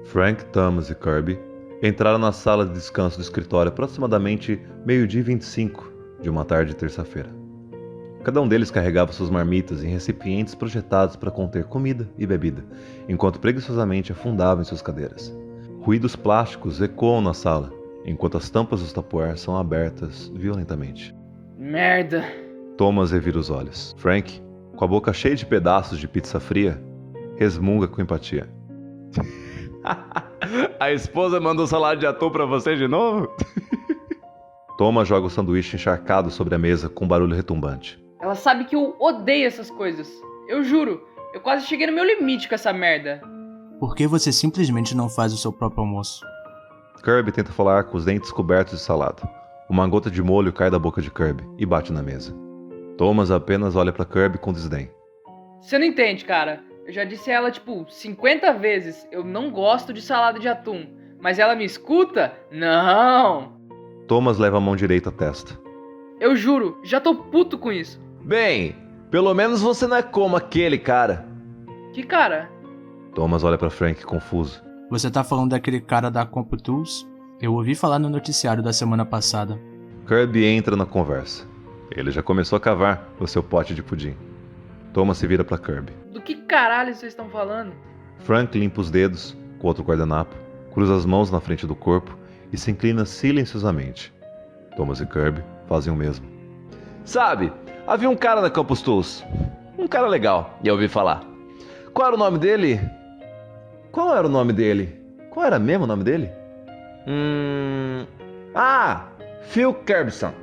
Frank, Thomas e Kirby entraram na sala de descanso do escritório aproximadamente 12h25 de uma tarde de terça-feira. Cada um deles carregava suas marmitas em recipientes projetados para conter comida e bebida, enquanto preguiçosamente afundavam em suas cadeiras. Ruídos plásticos ecoam na sala, enquanto as tampas dos tapoer são abertas violentamente. Merda! Thomas revira os olhos. Frank, com a boca cheia de pedaços de pizza fria, resmunga com empatia. A esposa mandou salada de atum pra você de novo? Thomas joga o sanduíche encharcado sobre a mesa com um barulho retumbante. Ela sabe que eu odeio essas coisas. Eu juro, eu quase cheguei no meu limite com essa merda. Por que você simplesmente não faz o seu próprio almoço? Kirby tenta falar com os dentes cobertos de salada. Uma gota de molho cai da boca de Kirby e bate na mesa. Thomas apenas olha pra Kirby com desdém. Você não entende, cara. Eu já disse a ela, 50 vezes, eu não gosto de salada de atum. Mas ela me escuta? Não! Thomas leva a mão direita à testa. Eu juro, já tô puto com isso. Bem, pelo menos você não é como aquele cara. Que cara? Thomas olha pra Frank confuso. Você tá falando daquele cara da CompuTools? Eu ouvi falar no noticiário da semana passada. Kirby entra na conversa. Ele já começou a cavar no seu pote de pudim. Thomas se vira pra Kirby. Do que caralho vocês estão falando? Frank limpa os dedos com outro guardanapo, cruza as mãos na frente do corpo e se inclina silenciosamente. Thomas e Kirby fazem o mesmo. Sabe, havia um cara na Campus Tools. Um cara legal, e eu ouvi falar. Qual era o nome dele? Qual era o nome dele? Qual era mesmo o nome dele? Phil Kerbson.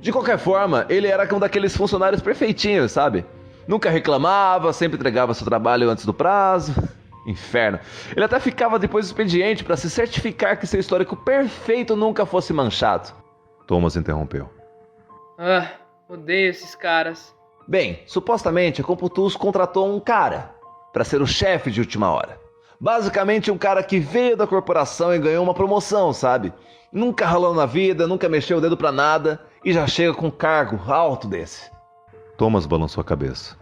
De qualquer forma, ele era um daqueles funcionários perfeitinhos, sabe? Nunca reclamava, sempre entregava seu trabalho antes do prazo. Inferno. Ele até ficava depois do expediente para se certificar que seu histórico perfeito nunca fosse manchado. Thomas interrompeu. Odeio esses caras. Bem, supostamente a CompuTools contratou um cara para ser o chefe de última hora. Basicamente um cara que veio da corporação e ganhou uma promoção, sabe? Nunca ralou na vida, nunca mexeu o dedo pra nada e já chega com um cargo alto desse. Thomas balançou a cabeça.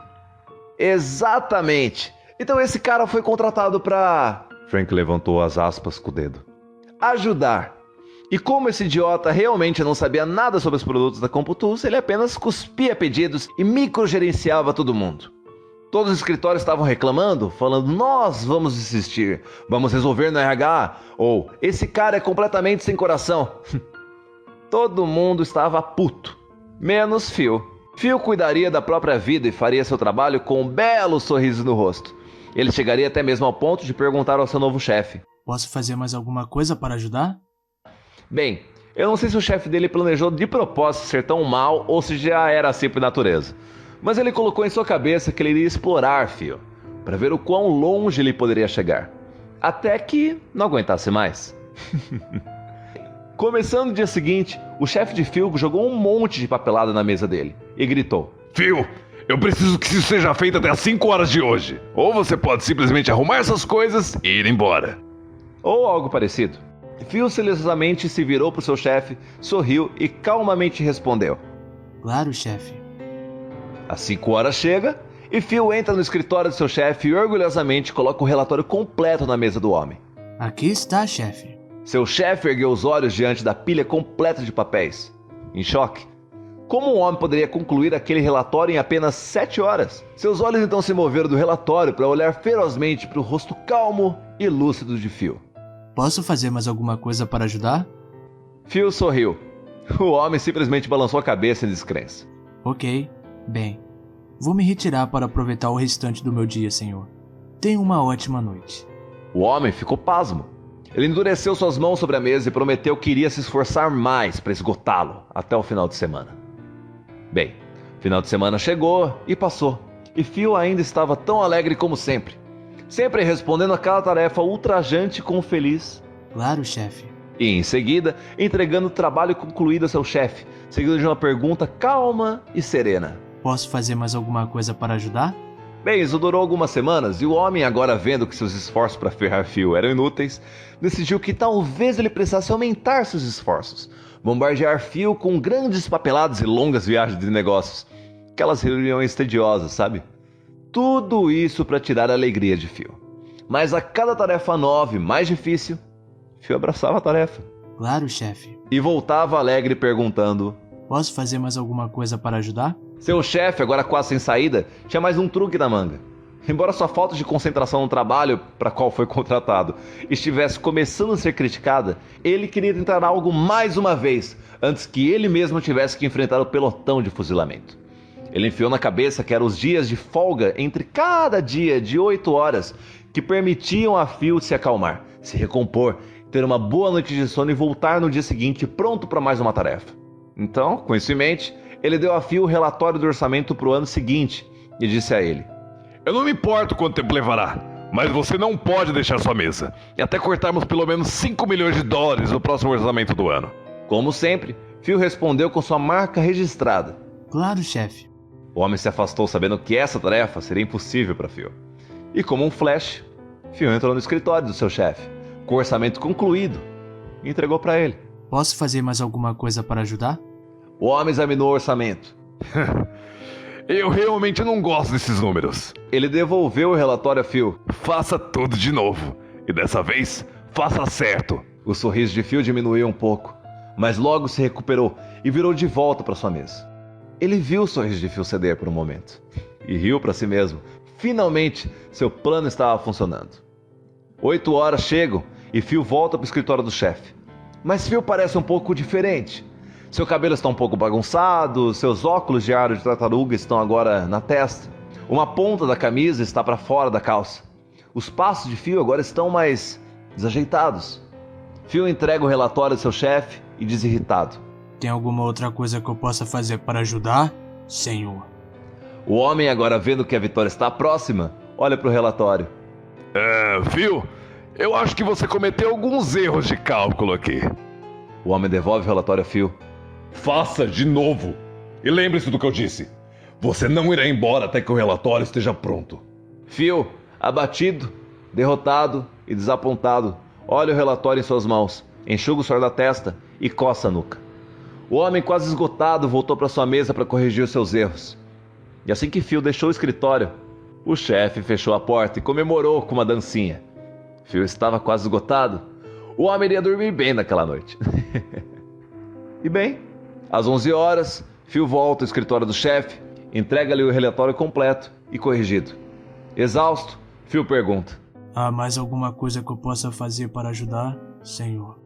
Exatamente. Então esse cara foi contratado pra... Frank levantou as aspas com o dedo. Ajudar. E como esse idiota realmente não sabia nada sobre os produtos da CompuTools, ele apenas cuspia pedidos e microgerenciava todo mundo. Todos os escritórios estavam reclamando, falando, nós vamos desistir, vamos resolver no RH, ou esse cara é completamente sem coração. Todo mundo estava puto, menos Phil. Phil cuidaria da própria vida e faria seu trabalho com um belo sorriso no rosto. Ele chegaria até mesmo ao ponto de perguntar ao seu novo chefe. Posso fazer mais alguma coisa para ajudar? Bem, eu não sei se o chefe dele planejou de propósito ser tão mal ou se já era assim por natureza. Mas ele colocou em sua cabeça que ele iria explorar Phil, para ver o quão longe ele poderia chegar. Até que não aguentasse mais. Começando no dia seguinte, o chefe de Phil jogou um monte de papelada na mesa dele e gritou: Phil, eu preciso que isso seja feito até às 5 horas de hoje. Ou você pode simplesmente arrumar essas coisas e ir embora. Ou algo parecido. Phil silenciosamente se virou para o seu chefe, sorriu e calmamente respondeu: Claro, chefe. Às 5 horas chega e Phil entra no escritório do seu chefe e orgulhosamente coloca o relatório completo na mesa do homem. Aqui está, chefe. Seu chefe ergueu os olhos diante da pilha completa de papéis. Em choque. Como um homem poderia concluir aquele relatório em apenas 7 horas? Seus olhos então se moveram do relatório para olhar ferozmente para o rosto calmo e lúcido de Phil. Posso fazer mais alguma coisa para ajudar? Phil sorriu. O homem simplesmente balançou a cabeça em descrença. Ok, bem. Vou me retirar para aproveitar o restante do meu dia, senhor. Tenha uma ótima noite. O homem ficou pasmo. Ele endureceu suas mãos sobre a mesa e prometeu que iria se esforçar mais para esgotá-lo até o final de semana. Bem, final de semana chegou e passou. E Phil ainda estava tão alegre como sempre. Sempre respondendo aquela tarefa ultrajante com um feliz. Claro, chefe. E em seguida, entregando o trabalho concluído a seu chefe, seguido de uma pergunta calma e serena. Posso fazer mais alguma coisa para ajudar? Bem, isso durou algumas semanas e o homem, agora vendo que seus esforços para ferrar Phil eram inúteis, decidiu que talvez ele precisasse aumentar seus esforços, bombardear Phil com grandes papeladas e longas viagens de negócios, aquelas reuniões tediosas, sabe? Tudo isso para tirar a alegria de Phil. Mas a cada tarefa nova e mais difícil, Phil abraçava a tarefa. Claro, chefe. E voltava alegre perguntando: Posso fazer mais alguma coisa para ajudar? Seu chefe, agora quase sem saída, tinha mais um truque na manga. Embora sua falta de concentração no trabalho para qual foi contratado estivesse começando a ser criticada, ele queria tentar algo mais uma vez, antes que ele mesmo tivesse que enfrentar o pelotão de fuzilamento. Ele enfiou na cabeça que eram os dias de folga entre cada dia de 8 horas que permitiam a Phil se acalmar, se recompor, ter uma boa noite de sono e voltar no dia seguinte pronto para mais uma tarefa. Então, com isso em mente, ele deu a Phil o relatório do orçamento para o ano seguinte e disse a ele: Eu não me importo quanto tempo levará, mas você não pode deixar sua mesa, e até cortarmos pelo menos 5 milhões de dólares no próximo orçamento do ano. Como sempre, Phil respondeu com sua marca registrada. Claro, chefe. O homem se afastou sabendo que essa tarefa seria impossível para Phil. E como um flash, Phil entrou no escritório do seu chefe, com o orçamento concluído, e entregou para ele. Posso fazer mais alguma coisa para ajudar? O homem examinou o orçamento. Eu realmente não gosto desses números. Ele devolveu o relatório a Phil. Faça tudo de novo. E dessa vez, faça certo. O sorriso de Phil diminuiu um pouco, mas logo se recuperou e virou de volta para sua mesa. Ele viu o sorriso de Phil ceder por um momento e riu para si mesmo. Finalmente, seu plano estava funcionando. 8 horas chegam e Phil volta para o escritório do chefe. Mas Phil parece um pouco diferente. Seu cabelo está um pouco bagunçado, seus óculos de aro de tartaruga estão agora na testa. Uma ponta da camisa está para fora da calça. Os passos de Phil agora estão mais desajeitados. Phil entrega o relatório ao seu chefe e diz irritado: Tem alguma outra coisa que eu possa fazer para ajudar, senhor? O homem, agora vendo que a vitória está próxima, olha para o relatório. Phil, eu acho que você cometeu alguns erros de cálculo aqui. O homem devolve o relatório a Phil. Faça de novo. E lembre-se do que eu disse. Você não irá embora até que o relatório esteja pronto. Phil, abatido, derrotado e desapontado, olha o relatório em suas mãos, enxuga o suor da testa e coça a nuca. O homem, quase esgotado, voltou para sua mesa para corrigir os seus erros. E assim que Phil deixou o escritório, o chefe fechou a porta e comemorou com uma dancinha. Phil estava quase esgotado. O homem iria dormir bem naquela noite. E bem, às 11 horas, Phil volta ao escritório do chefe, entrega-lhe o relatório completo e corrigido. Exausto, Phil pergunta: Há mais alguma coisa que eu possa fazer para ajudar, senhor?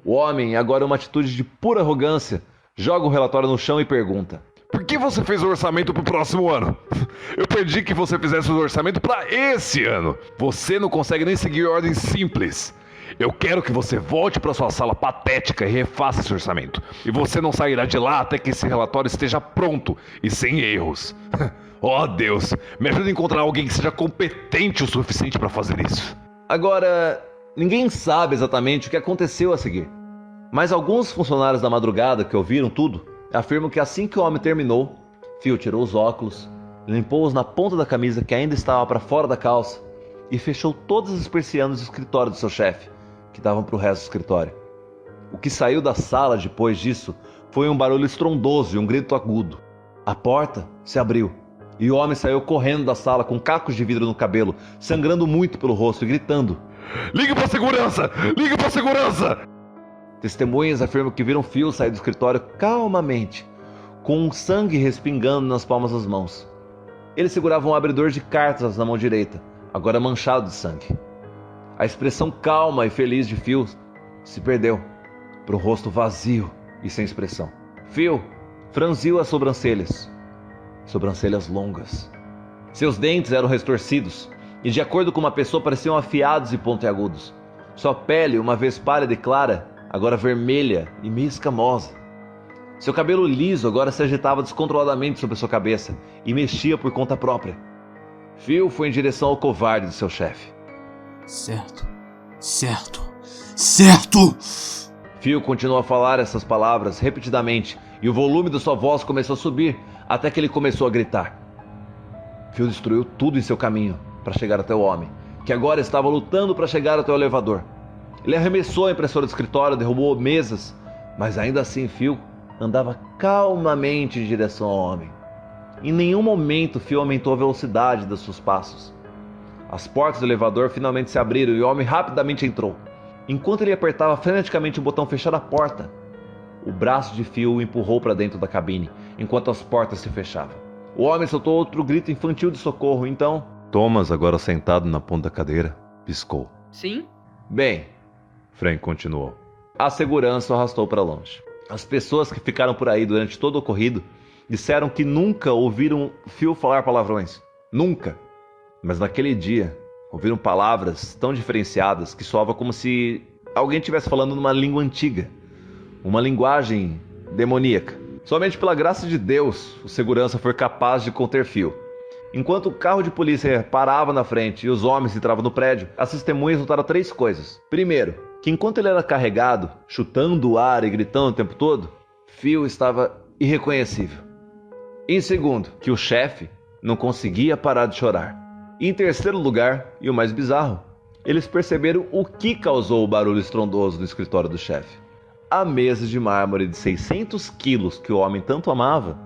O homem, agora uma atitude de pura arrogância, joga o relatório no chão e pergunta: Por que você fez o orçamento pro próximo ano? Eu pedi que você fizesse o orçamento para esse ano. Você não consegue nem seguir ordens simples. Eu quero que você volte para sua sala patética e refaça esse orçamento. E você não sairá de lá até que esse relatório esteja pronto e sem erros. Oh Deus, me ajuda a encontrar alguém que seja competente o suficiente para fazer isso. Agora, ninguém sabe exatamente o que aconteceu a seguir. Mas alguns funcionários da madrugada que ouviram tudo afirmam que assim que o homem terminou, Phil tirou os óculos, limpou-os na ponta da camisa que ainda estava para fora da calça e fechou todas as persianas do escritório do seu chefe, que davam para o resto do escritório. O que saiu da sala depois disso foi um barulho estrondoso e um grito agudo. A porta se abriu e o homem saiu correndo da sala com cacos de vidro no cabelo, sangrando muito pelo rosto e gritando: Ligue para segurança! Ligue para segurança! Testemunhas afirmam que viram Phil sair do escritório calmamente, com sangue respingando nas palmas das mãos. Ele segurava um abridor de cartas na mão direita, agora manchado de sangue. A expressão calma e feliz de Phil se perdeu para o rosto vazio e sem expressão. Phil franziu as sobrancelhas longas. Seus dentes eram restorcidos e, de acordo com uma pessoa, pareciam afiados e pontiagudos. Sua pele, uma vez pálida e clara, agora vermelha e meio escamosa. Seu cabelo liso agora se agitava descontroladamente sobre sua cabeça e mexia por conta própria. Phil foi em direção ao covarde do seu chefe. Certo. Certo. Certo! Phil continuou a falar essas palavras repetidamente e o volume da sua voz começou a subir até que ele começou a gritar. Phil destruiu tudo em seu caminho para chegar até o homem, que agora estava lutando para chegar até o elevador. Ele arremessou a impressora do escritório, derrubou mesas, mas ainda assim Phil andava calmamente em direção ao homem. Em nenhum momento Phil aumentou a velocidade dos seus passos. As portas do elevador finalmente se abriram e o homem rapidamente entrou. Enquanto ele apertava freneticamente o botão fechar a porta, o braço de Phil o empurrou para dentro da cabine, enquanto as portas se fechavam. O homem soltou outro grito infantil de socorro, então... Thomas, agora sentado na ponta da cadeira, piscou. Sim? Bem, Frank continuou. a segurança o arrastou para longe. As pessoas que ficaram por aí durante todo o ocorrido disseram que nunca ouviram Phil falar palavrões. Nunca. Mas naquele dia, ouviram palavras tão diferenciadas que soava como se alguém estivesse falando numa língua antiga. Uma linguagem demoníaca. Somente pela graça de Deus, o segurança foi capaz de conter Phil. Enquanto o carro de polícia parava na frente e os homens entravam no prédio, as testemunhas notaram 3 coisas. Primeiro, que enquanto ele era carregado, chutando o ar e gritando o tempo todo, Phil estava irreconhecível. Em segundo, que o chefe não conseguia parar de chorar. E em terceiro lugar, e o mais bizarro, eles perceberam o que causou o barulho estrondoso no escritório do chefe. A mesa de mármore de 600 quilos que o homem tanto amava,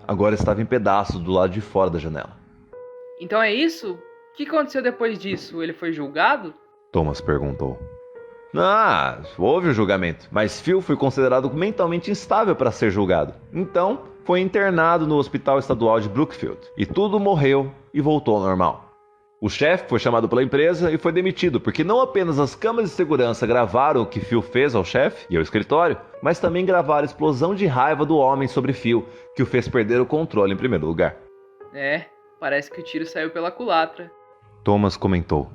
agora estava em pedaços do lado de fora da janela. Então é isso? O que aconteceu depois disso? Ele foi julgado? Thomas perguntou. Houve o julgamento, mas Phil foi considerado mentalmente instável para ser julgado. Então, foi internado no Hospital Estadual de Brookfield. E tudo morreu e voltou ao normal. O chefe foi chamado pela empresa e foi demitido, porque não apenas as câmeras de segurança gravaram o que Phil fez ao chefe e ao escritório, mas também gravaram a explosão de raiva do homem sobre Phil, que o fez perder o controle em primeiro lugar. Parece que o tiro saiu pela culatra. Thomas comentou.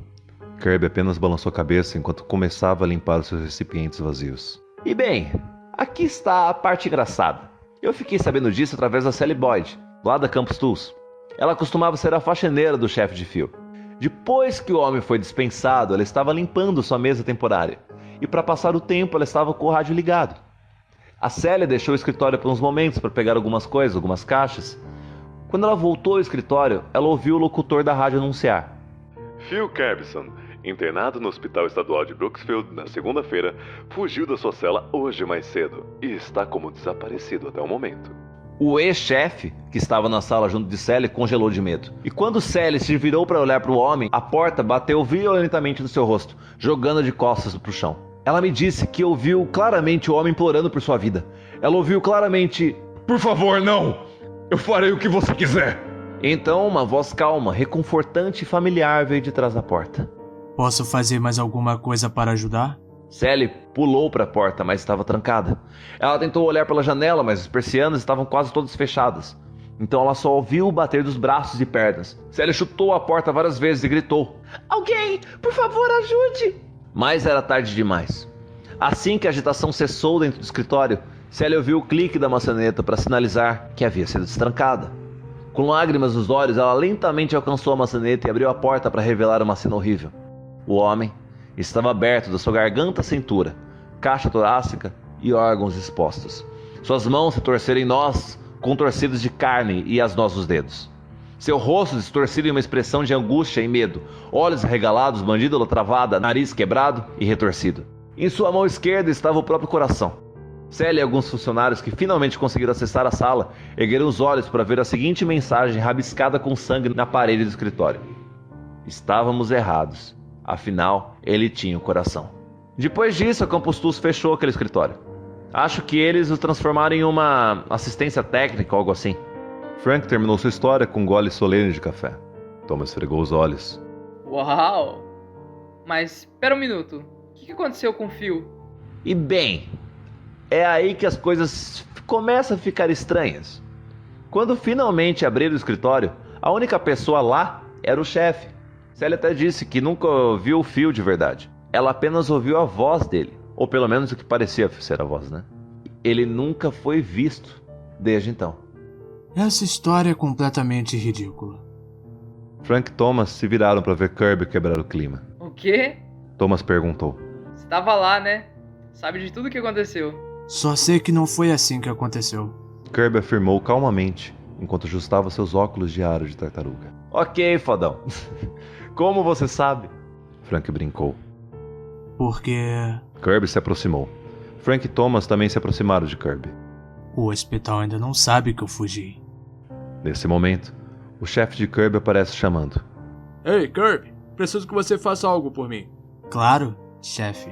Kirby apenas balançou a cabeça enquanto começava a limpar os seus recipientes vazios. E bem, aqui está a parte engraçada. Eu fiquei sabendo disso através da Sally Boyd, lá da Campus Tools. Ela costumava ser a faxineira do chefe de Phil. Depois que o homem foi dispensado, ela estava limpando sua mesa temporária. E para passar o tempo, ela estava com o rádio ligado. A Sally deixou o escritório por uns momentos para pegar algumas coisas, algumas caixas. Quando ela voltou ao escritório, ela ouviu o locutor da rádio anunciar. Phil Kerbison, internado no Hospital Estadual de Brooksfield na segunda-feira, fugiu da sua cela hoje mais cedo e está como desaparecido até o momento. O ex-chefe, que estava na sala junto de Sally, congelou de medo. E quando Sally se virou para olhar para o homem, a porta bateu violentamente no seu rosto, jogando de costas para o chão. Ela me disse que ouviu claramente o homem implorando por sua vida. Ela ouviu claramente... Por favor, não! Eu farei o que você quiser! Então uma voz calma, reconfortante e familiar veio de trás da porta. Posso fazer mais alguma coisa para ajudar? Sally pulou para a porta, mas estava trancada. Ela tentou olhar pela janela, mas as persianas estavam quase todas fechadas. Então ela só ouviu o bater dos braços e pernas. Sally chutou a porta várias vezes e gritou: "Alguém, por favor, ajude!" Mas era tarde demais. Assim que a agitação cessou dentro do escritório, Sally ouviu o clique da maçaneta para sinalizar que havia sido destrancada. Com lágrimas nos olhos, ela lentamente alcançou a maçaneta e abriu a porta para revelar uma cena horrível. O homem estava aberto da sua garganta à cintura, caixa torácica e órgãos expostos. Suas mãos se torceram em nós, contorcidos de carne e as nós dos dedos. Seu rosto distorcido em uma expressão de angústia e medo, olhos arregalados, mandíbula travada, nariz quebrado e retorcido. Em sua mão esquerda estava o próprio coração. Sally e alguns funcionários que finalmente conseguiram acessar a sala ergueram os olhos para ver a seguinte mensagem rabiscada com sangue na parede do escritório: "Estávamos errados. Afinal, ele tinha o coração." Depois disso, a Campus Tools fechou aquele escritório. Acho que eles o transformaram em uma assistência técnica ou algo assim. Frank terminou sua história com um gole solene de café. Thomas esfregou os olhos. Uau! Mas, espera um minuto. O que aconteceu com o Phil? E bem, é aí que as coisas começam a ficar estranhas. Quando finalmente abriram o escritório, a única pessoa lá era o chefe. Sally até disse que nunca ouviu o Phil de verdade. Ela apenas ouviu a voz dele. Ou pelo menos o que parecia ser a voz, né? Ele nunca foi visto desde então. Essa história é completamente ridícula. Frank e Thomas se viraram para ver Kirby quebrar o clima. O quê? Thomas perguntou. Você tava lá, né? Sabe de tudo o que aconteceu. Só sei que não foi assim que aconteceu. Kirby afirmou calmamente, enquanto ajustava seus óculos de aro de tartaruga. Ok, fodão. Como você sabe? Frank brincou. Porque Kirby se aproximou. Frank e Thomas também se aproximaram de Kirby. o hospital ainda não sabe que eu fugi. Nesse momento, o chefe de Kirby aparece chamando. Ei, Kirby, Preciso que você faça algo por mim. Claro, chefe.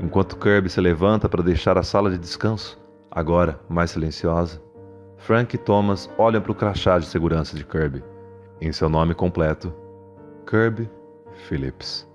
Enquanto Kirby se levanta para deixar a sala de descanso, agora mais silenciosa, Frank e Thomas olham para o crachá de segurança de Kirby. Em seu nome completo, Kirby Phillips.